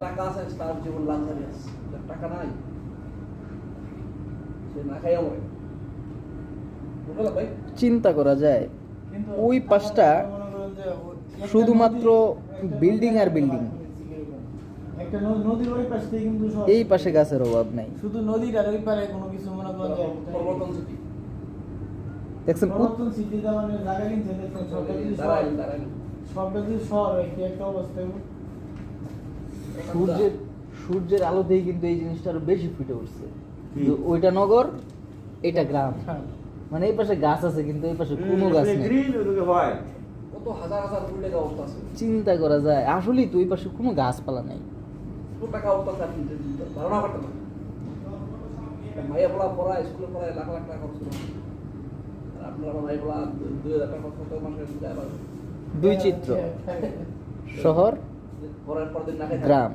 টাকা আছে তার জীবন লাক্সারিয়াস, যার টাকা নাই সে না খাইয়া মরে। বুঝলে ভাই? চিন্তা করা যায় কিন্তু ওই পাশটা মনে করেন যে একটা শুধুমাত্র নদী- বিল্ডিং আর বিল্ডিং। একটা নদীর ওই পাশ থেকে কিন্তু সব- এই পাশে গাছের অভাব নাই। শুধু নদীটার ওই পারে কোনো কিছু মনে করেন যে পরিবর্তন সিটি দেখছেন পরিবর্তন সিটিতে মানে জায়গা কিনছে দেখছেন সবটা যদি দাঁড়াইল শহর- দাঁড়াইল সবটা যদি শহর হয় কি একটা অবস্থা হবে? সূর্যের আলোতেই কিন্তু এই জিনিসটা আরো বেশি ফুটে উঠছে। কি? কিন্তু ওইটা নগর, এটা গ্রাম। হ্যাঁ। মানে এই পাশে গাছ আছে কিন্তু এই পাশে কোনো গাছ নেই। গ্রিন ওদিকে হোয়াইট। কত হাজার হাজার কোটি টাকা অবস্থা আছে, চিন্তা করা যায় আসলেই তো ওই পাশে কোনো গাছপালা নাই। কত টাকা অবস্থা আছে আপনি ধারণা করতে পারেন। মাইয়া বলা পড়া স্কুলে পড়ায় লাখ লাখ টাকা খরচ করে, আর আপনার আমার মাইয়া বলা 2000 টাকা খরচ করতে মাসে দেয় পারবে। দুই চিত্র, শহর পরের পর দিন না খাই গ্রাম।